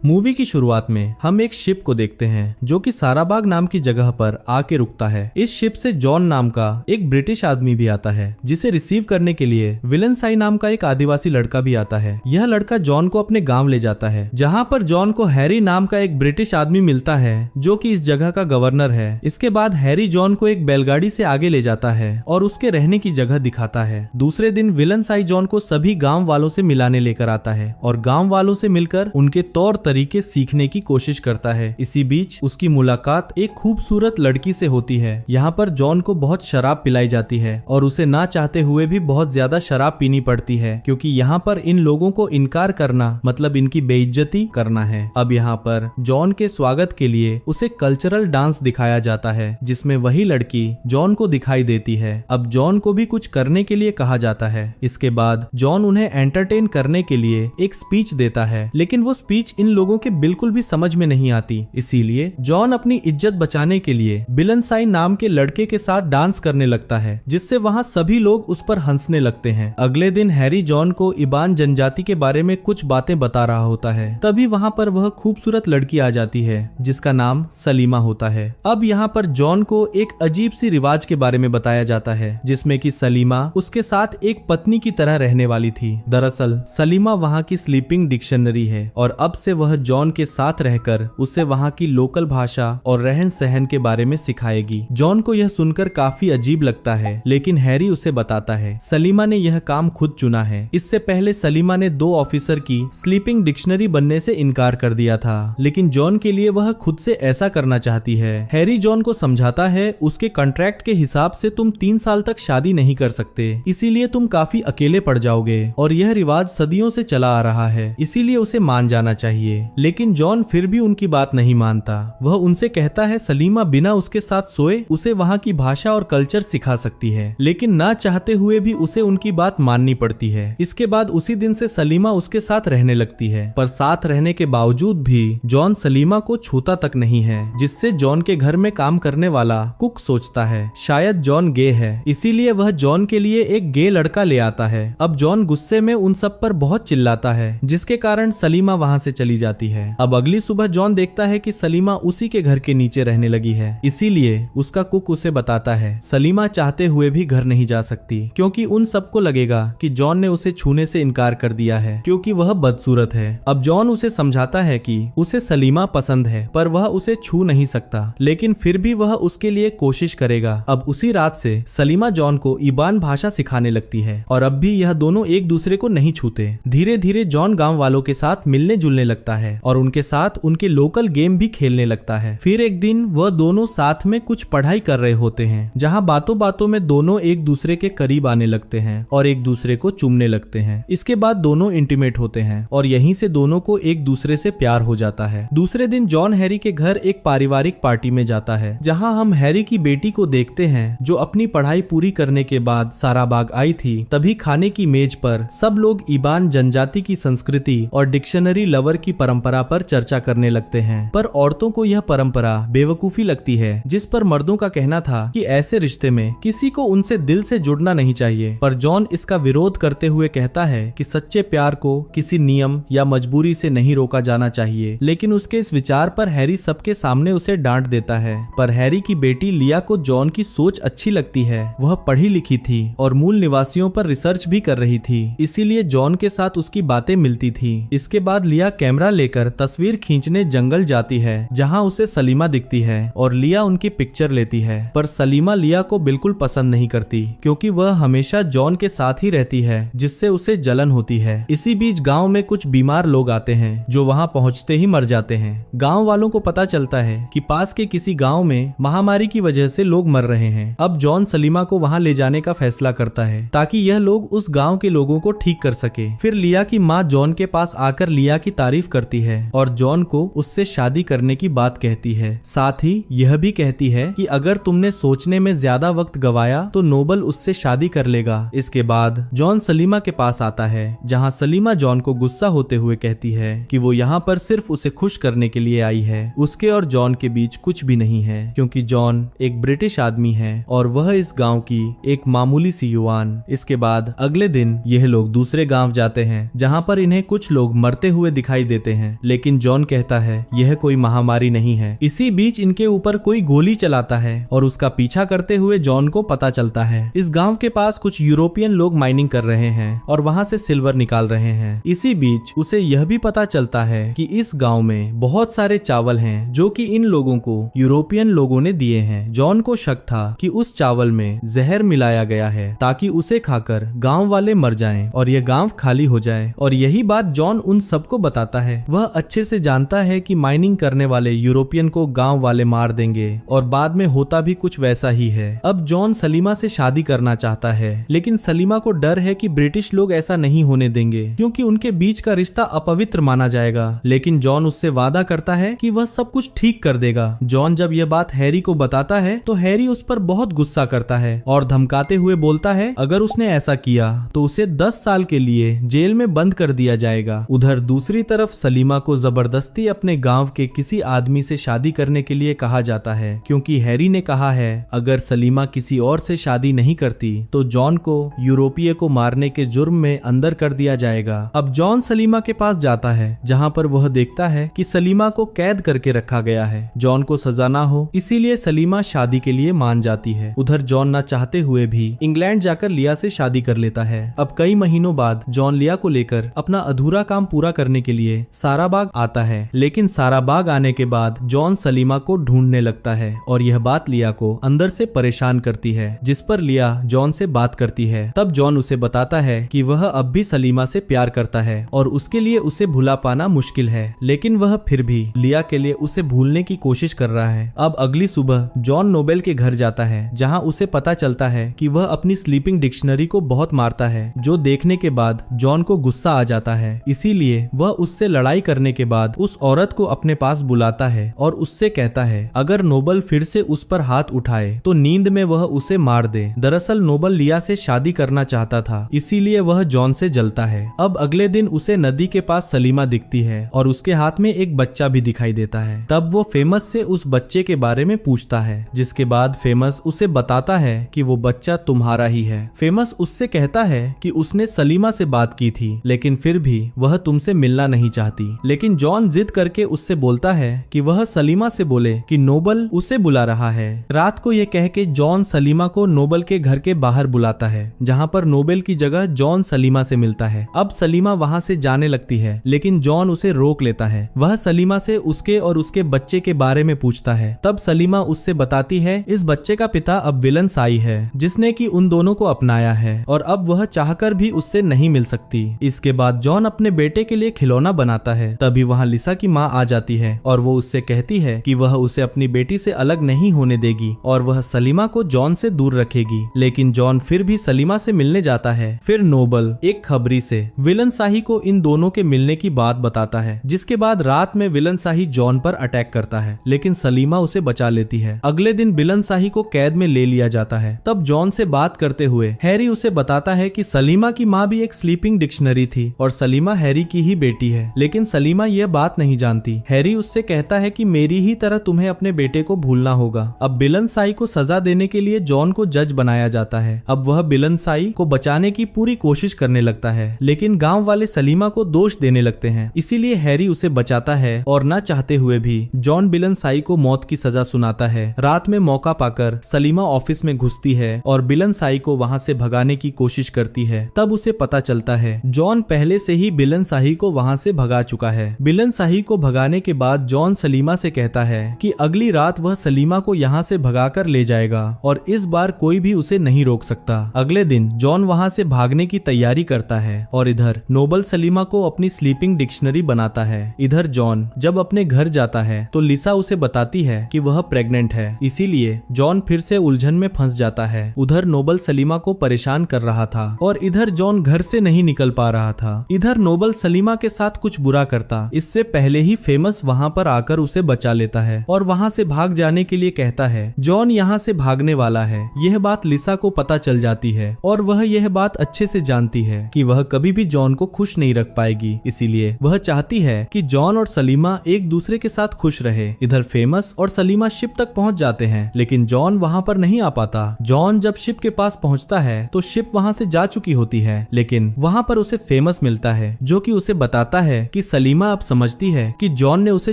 Movie की शुरुआत में हम एक शिप को देखते हैं जो कि साराबाग नाम की जगह पर आके रुकता है। इस शिप से जॉन नाम का एक ब्रिटिश आदमी भी आता है जिसे रिसीव करने के लिए विलेंसाई नाम का एक आदिवासी लड़का भी आता है। यह लड़का जॉन को अपने गांव ले जाता है जहां पर जॉन को हैरी नाम का एक ब्रिटिश आदमी मिलता है जो कि इस जगह का गवर्नर है। इसके बाद हैरी जॉन को एक बैलगाड़ी से आगे ले जाता है और उसके रहने की जगह दिखाता है। दूसरे दिन विलेंसाई जॉन को सभी गाँव वालों से मिलाने लेकर आता है और गाँव वालों से मिलकर उनके तौर तरीके सीखने की कोशिश करता है। इसी बीच उसकी मुलाकात एक खूबसूरत लड़की से होती है। यहाँ पर जॉन को बहुत शराब पिलाई जाती है और उसे ना चाहते हुए भी बहुत ज्यादा शराब पीनी पड़ती है क्योंकि यहाँ पर इन लोगों को इनकार करना मतलब इनकी बेइज्जती करना है। अब यहाँ पर जॉन के स्वागत के लिए उसे कल्चरल डांस दिखाया जाता है जिसमें वही लड़की जॉन को दिखाई देती है। अब जॉन को भी कुछ करने के लिए कहा जाता है। इसके बाद जॉन उन्हें एंटरटेन करने के लिए एक स्पीच देता है, लेकिन वो स्पीच इन लोगों के बिल्कुल भी समझ में नहीं आती। इसीलिए जॉन अपनी इज्जत बचाने के लिए विलेंसाई नाम के लड़के के साथ डांस करने लगता है जिससे वहाँ सभी लोग उस पर हंसने लगते हैं। अगले दिन हैरी जॉन को इबान जनजाति के बारे में कुछ बातें बता रहा होता है। तभी वहाँ पर वह खूबसूरत लड़की आ जाती है जिसका नाम सलीमा होता है। अब यहाँ पर जॉन को एक अजीब सी रिवाज के बारे में बताया जाता है जिसमें कि सलीमा उसके साथ एक पत्नी की तरह रहने वाली थी। दरअसल सलीमा वहाँ की स्लीपिंग डिक्शनरी है और अब से वह जॉन के साथ रहकर उसे वहाँ की लोकल भाषा और रहन सहन के बारे में सिखाएगी। जॉन को यह सुनकर काफी अजीब लगता है, लेकिन हैरी उसे बताता है सलीमा ने यह काम खुद चुना है। इससे पहले सलीमा ने 2 ऑफिसर की स्लीपिंग डिक्शनरी बनने से इनकार कर दिया था, लेकिन जॉन के लिए वह खुद से ऐसा करना चाहती है। हैरी जॉन को समझाता है उसके कॉन्ट्रैक्ट के हिसाब से तुम 3 साल तक शादी नहीं कर सकते, इसीलिए तुम काफी अकेले पड़ जाओगे और यह रिवाज सदियों से चला आ रहा है, इसीलिए उसे मान जाना चाहिए। लेकिन जॉन फिर भी उनकी बात नहीं मानता। वह उनसे कहता है सलीमा बिना उसके साथ सोए उसे वहाँ की भाषा और कल्चर सिखा सकती है, लेकिन ना चाहते हुए भी उसे उनकी बात माननी पड़ती है। इसके बाद उसी दिन से सलीमा उसके साथ रहने लगती है, पर साथ रहने के बावजूद भी जॉन सलीमा को छूता तक नहीं है, जिससे जॉन के घर में काम करने वाला कुक सोचता है शायद जॉन गे है, इसीलिए वह जॉन के लिए एक गे लड़का ले आता है। अब जॉन गुस्से में उन सब पर बहुत चिल्लाता है जिसके कारण सलीमा वहाँ से चली जाती है। अब अगली सुबह जॉन देखता है कि सलीमा उसी के घर के नीचे रहने लगी है, इसीलिए उसका कुक उसे बताता है सलीमा चाहते हुए भी घर नहीं जा सकती क्योंकि उन सबको लगेगा कि जॉन ने उसे छूने से इनकार कर दिया है क्योंकि वह बदसूरत है। अब जॉन उसे समझाता है कि उसे सलीमा पसंद है पर वह उसे छू नहीं सकता, लेकिन फिर भी वह उसके लिए कोशिश करेगा। अब उसी रात से सलीमा जॉन को इबान भाषा सिखाने लगती है और अब भी यह दोनों एक दूसरे को नहीं छूते। धीरे धीरे जॉन गाँव वालों के साथ मिलने जुलने लगता है और उनके साथ उनके लोकल गेम भी खेलने लगता है। फिर एक दिन वह दोनों साथ में कुछ पढ़ाई कर रहे होते हैं जहां बातों बातों में दोनों एक दूसरे के करीब आने लगते हैं और एक दूसरे को चूमने लगते हैं। इसके बाद दोनों इंटीमेट होते हैं और यहीं से दोनों को एक दूसरे से प्यार हो जाता है। दूसरे दिन जॉन हैरी के घर एक पारिवारिक पार्टी में जाता है जहां हम हैरी की बेटी को देखते हैं जो अपनी पढ़ाई पूरी करने के बाद साराबाग आई थी। तभी खाने की मेज पर सब लोग इबान जनजाति की संस्कृति और डिक्शनरी लवर की परंपरा पर चर्चा करने लगते हैं, पर औरतों को यह परंपरा बेवकूफी लगती है, जिस पर मर्दों का कहना था कि ऐसे रिश्ते में किसी को उनसे दिल से जुड़ना नहीं चाहिए। पर जॉन इसका विरोध करते हुए कहता है कि सच्चे प्यार को किसी नियम या मजबूरी से नहीं रोका जाना चाहिए, लेकिन उसके इस विचार पर हैरी सबके सामने उसे डांट देता है। पर हैरी की बेटी लिया को जॉन की सोच अच्छी लगती है। वह पढ़ी लिखी थी और मूल निवासियों पर रिसर्च भी कर रही थी, इसीलिए जॉन के साथ उसकी बातें मिलती थी। इसके बाद लिया कैमरा लेकर तस्वीर खींचने जंगल जाती है जहां उसे सलीमा दिखती है और लिया उनकी पिक्चर लेती है। पर सलीमा लिया को बिल्कुल पसंद नहीं करती क्योंकि वह हमेशा जॉन के साथ ही रहती है, जिससे उसे जलन होती है। इसी बीच गांव में कुछ बीमार लोग आते हैं जो वहां पहुंचते ही मर जाते हैं। गांव वालों को पता चलता है कि पास के किसी गांव में महामारी की वजह से लोग मर रहे हैं। अब जॉन सलीमा को वहां ले जाने का फैसला करता है ताकि यह लोग उस गाँव के लोगों को ठीक कर सके। फिर लिया की माँ जॉन के पास आकर लिया की तारीफ करती है और जॉन को उससे शादी करने की बात कहती है। साथ ही यह भी कहती है कि अगर तुमने सोचने में ज्यादा वक्त गवाया तो नोबल उससे शादी कर लेगा। इसके बाद जॉन सलीमा के पास आता है जहां सलीमा जॉन को गुस्सा होते हुए कहती है कि वो यहाँ पर सिर्फ उसे खुश करने के लिए आई है। उसके और जॉन के बीच कुछ भी नहीं है क्योंकि जॉन एक ब्रिटिश आदमी है और वह इस गाँव की एक मामूली सी युवान। इसके बाद अगले दिन यह लोग दूसरे गाँव जाते हैं जहाँ पर इन्हें कुछ लोग मरते हुए दिखाई देते लेते हैं, लेकिन जॉन कहता है यह कोई महामारी नहीं है। इसी बीच इनके ऊपर कोई गोली चलाता है और उसका पीछा करते हुए जॉन को पता चलता है इस गांव के पास कुछ यूरोपियन लोग माइनिंग कर रहे हैं और वहां से सिल्वर निकाल रहे हैं। इसी बीच उसे यह भी पता चलता है कि इस गांव में बहुत सारे चावल हैं जो कि इन लोगों को यूरोपियन लोगों ने दिए हैं। जॉन को शक था कि उस चावल में जहर मिलाया गया है ताकि उसे खाकर गांव वाले मर जाएं और यह गांव खाली हो जाए, और यही बात जॉन उन सबको बताता है। वह अच्छे से जानता है कि माइनिंग करने वाले यूरोपियन को गांव वाले मार देंगे और बाद में होता भी कुछ वैसा ही है। अब जॉन सलीमा से शादी करना चाहता है, लेकिन सलीमा को डर है कि ब्रिटिश लोग ऐसा नहीं होने देंगे क्योंकि उनके बीच का रिश्ता अपवित्र माना जाएगा। लेकिन जॉन उससे वादा करता है कि वह सब कुछ ठीक कर देगा। जॉन जब यह बात हैरी को बताता है तो हैरी उस पर बहुत गुस्सा करता है और धमकाते हुए बोलता है अगर उसने ऐसा किया तो उसे 10 साल के लिए जेल में बंद कर दिया जाएगा। उधर दूसरी तरफ सलीमा को जबरदस्ती अपने गांव के किसी आदमी से शादी करने के लिए कहा जाता है क्योंकि हैरी ने कहा है अगर सलीमा किसी और से शादी नहीं करती तो जॉन को यूरोपीय को मारने के जुर्म में अंदर कर दिया जाएगा। अब जॉन सलीमा के पास जाता है जहां पर वह देखता है कि सलीमा को कैद करके रखा गया है। जॉन को सजा ना हो इसीलिए सलीमा शादी के लिए मान जाती है। उधर जॉन ना चाहते हुए भी इंग्लैंड जाकर लिया से शादी कर लेता है। अब कई महीनों बाद जॉन लिया को लेकर अपना अधूरा काम पूरा करने के लिए साराबाग आता है, लेकिन साराबाग आने के बाद जॉन सलीमा को ढूंढने लगता है और यह बात लिया को अंदर से परेशान करती है, जिस पर लिया जॉन से बात करती है। तब जॉन उसे बताता है कि वह अब भी सलीमा से प्यार करता है और उसके लिए उसे भुला पाना मुश्किल है, लेकिन वह फिर भी लिया के लिए उसे भूलने की कोशिश कर रहा है। अब अगली सुबह जॉन नोबेल के घर जाता है जहां उसे पता चलता है कि वह अपनी स्लीपिंग डिक्शनरी को बहुत मारता है, जो देखने के बाद जॉन को गुस्सा आ जाता है। इसीलिए वह उससे लड़ाई करने के बाद उस औरत को अपने पास बुलाता है और उससे कहता है अगर नोबल फिर से उस पर हाथ उठाए तो नींद में वह उसे मार दे। दरअसल नोबल लिया से शादी करना चाहता था, इसीलिए वह जॉन से जलता है। अब अगले दिन उसे नदी के पास सलीमा दिखती है और उसके हाथ में एक बच्चा भी दिखाई देता है। तब वो फेमस से उस बच्चे के बारे में पूछता है, जिसके बाद फेमस उसे बताता है कि वो बच्चा तुम्हारा ही है। फेमस उससे कहता है कि उसने सलीमा से बात की थी लेकिन फिर भी वह तुमसे मिलना नहीं चाहती, लेकिन जॉन जिद करके उससे बोलता है कि वह सलीमा से बोले कि नोबल उसे बुला रहा है। रात को ये कह के जॉन सलीमा को नोबल के घर के बाहर बुलाता है, जहाँ पर नोबेल की जगह जॉन सलीमा से मिलता है। अब सलीमा वहाँ से जाने लगती है, लेकिन जॉन उसे रोक लेता है। वह सलीमा से उसके और उसके बच्चे के बारे में पूछता है। तब सलीमा उससे बताती है इस बच्चे का पिता अब विलन साई है, जिसने कि उन दोनों को अपनाया है और अब वह चाहकर भी उससे नहीं मिल सकती। इसके बाद जॉन अपने बेटे के लिए खिलौना बनाता है। तभी वहाँ लिसा की माँ आ जाती है और वो उससे कहती है कि वह उसे अपनी बेटी से अलग नहीं होने देगी और वह सलीमा को जॉन से दूर रखेगी। लेकिन जॉन फिर भी सलीमा से मिलने जाता है। फिर नोबल एक खबरी से विलन शाही को इन दोनों के मिलने की बात बताता है, जिसके बाद रात में विलन शाही जॉन पर अटैक करता है, लेकिन सलीमा उसे बचा लेती है। अगले दिन विलन शाही को कैद में ले लिया जाता है। तब जॉन से बात करते हुए हैरी उसे बताता है कि सलीमा की माँ भी एक स्लीपिंग डिक्शनरी थी और सलीमा हैरी की ही बेटी है, लेकिन सलीमा यह बात नहीं जानती। हैरी उससे कहता है कि मेरी ही तरह तुम्हें अपने बेटे को भूलना होगा। अब बिलन साई को सजा देने के लिए जॉन को जज बनाया जाता है। अब वह बिलन साई को बचाने की पूरी कोशिश करने लगता है, लेकिन गांव वाले सलीमा को दोष देने लगते हैं। इसीलिए हैरी उसे बचाता है और न चाहते हुए भी जॉन बिलन साई को मौत की सजा सुनाता है। रात में मौका पाकर सलीमा ऑफिस में घुसती है और बिलन साई को वहां से भगाने की कोशिश करती है। तब उसे पता चलता है जॉन पहले से ही बिलन साही को वहां से भगा चुका है। बिलन साही को भगाने के बाद जॉन सलीमा से कहता है कि अगली रात वह सलीमा को यहाँ से भगाकर ले जाएगा और इस बार कोई भी उसे नहीं रोक सकता। अगले दिन जॉन वहाँ से भागने की तैयारी करता है और इधर नोबल सलीमा को अपनी स्लीपिंग डिक्शनरी बनाता है। इधर जॉन जब अपने घर जाता है तो लिसा उसे बताती है कि वह प्रेग्नेंट है, इसीलिए जॉन फिर से उलझन में फंस जाता है। उधर नोबल सलीमा को परेशान कर रहा था और इधर जॉन घर से नहीं निकल पा रहा था। इधर नोबल सलीमा के साथ कुछ बुरा करता, इससे पहले ही फेमस वहाँ पर आकर उसे बचा लेता है और वहाँ से भाग जाने के लिए कहता है। जॉन यहाँ से भागने वाला है। यह बात लिसा को पता चल जाती है और वह यह बात अच्छे से जानती है कि वह कभी भी जॉन को खुश नहीं रख पाएगी, इसीलिए वह चाहती है कि जॉन और सलीमा एक दूसरे के साथ खुश रहे। इधर फेमस और सलीमा शिप तक पहुंच जाते हैं, लेकिन जॉन वहां पर नहीं आ पाता। जॉन जब शिप के पास पहुंचता है तो शिप वहां से जा चुकी होती है, लेकिन वहां पर उसे फेमस मिलता है, जो कि उसे बताता है कि कि सलीमा अब समझती है कि जॉन ने उसे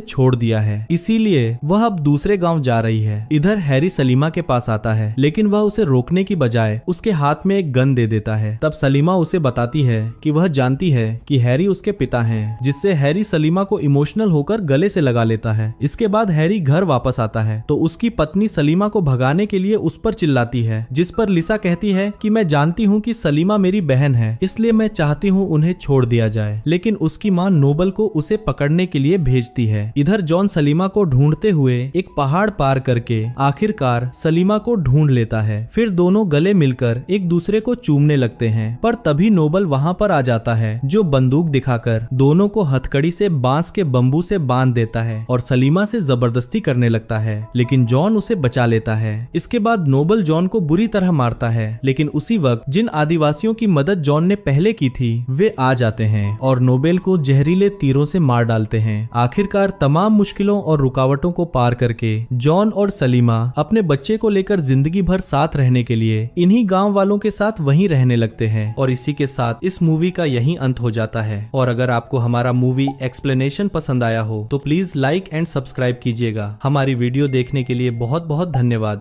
छोड़ दिया है, इसीलिए वह अब दूसरे गांव जा रही है। इधर हैरी सलीमा के पास आता है, लेकिन वह उसे रोकने की बजाय उसके हाथ में एक गन दे देता है। तब सलीमा उसे बताती है कि वह जानती है कि हैरी उसके पिता हैं, जिससे हैरी सलीमा को इमोशनल होकर गले से लगा लेता है। इसके बाद हैरी घर वापस आता है तो उसकी पत्नी सलीमा को भगाने के लिए उस पर चिल्लाती है, जिस पर लिसा कहती है कि मैं जानती हूँ कि सलीमा मेरी बहन है, इसलिए मैं चाहती हूँ उन्हें छोड़ दिया जाए। लेकिन उसकी माँ नोबल को उसे पकड़ने के लिए भेजती है। इधर जॉन सलीमा को ढूंढते हुए एक पहाड़ पार करके आखिरकार सलीमा को ढूंढ लेता है। फिर दोनों गले मिलकर एक दूसरे को चूमने लगते हैं, पर तभी नोबल वहां पर आ जाता है, जो बंदूक दिखाकर दोनों को हथकड़ी से बांस के बम्बू से बांध देता है और सलीमा से जबरदस्ती करने लगता है, लेकिन जॉन उसे बचा लेता है। इसके बाद नोबल जॉन को बुरी तरह मारता है, लेकिन उसी वक्त जिन आदिवासियों की मदद जॉन ने पहले की थी वे आ जाते हैं और नोबेल को जहरीले तीरों से मार डालते हैं। आखिरकार तमाम मुश्किलों और रुकावटों को पार करके जॉन और सलीमा अपने बच्चे को लेकर जिंदगी भर साथ रहने के लिए इन्हीं गांव वालों के साथ वहीं रहने लगते हैं। और इसी के साथ इस मूवी का यही अंत हो जाता है। और अगर आपको हमारा मूवी एक्सप्लेनेशन पसंद आया हो तो प्लीज लाइक एंड सब्सक्राइब कीजिएगा। हमारी वीडियो देखने के लिए बहुत बहुत धन्यवाद।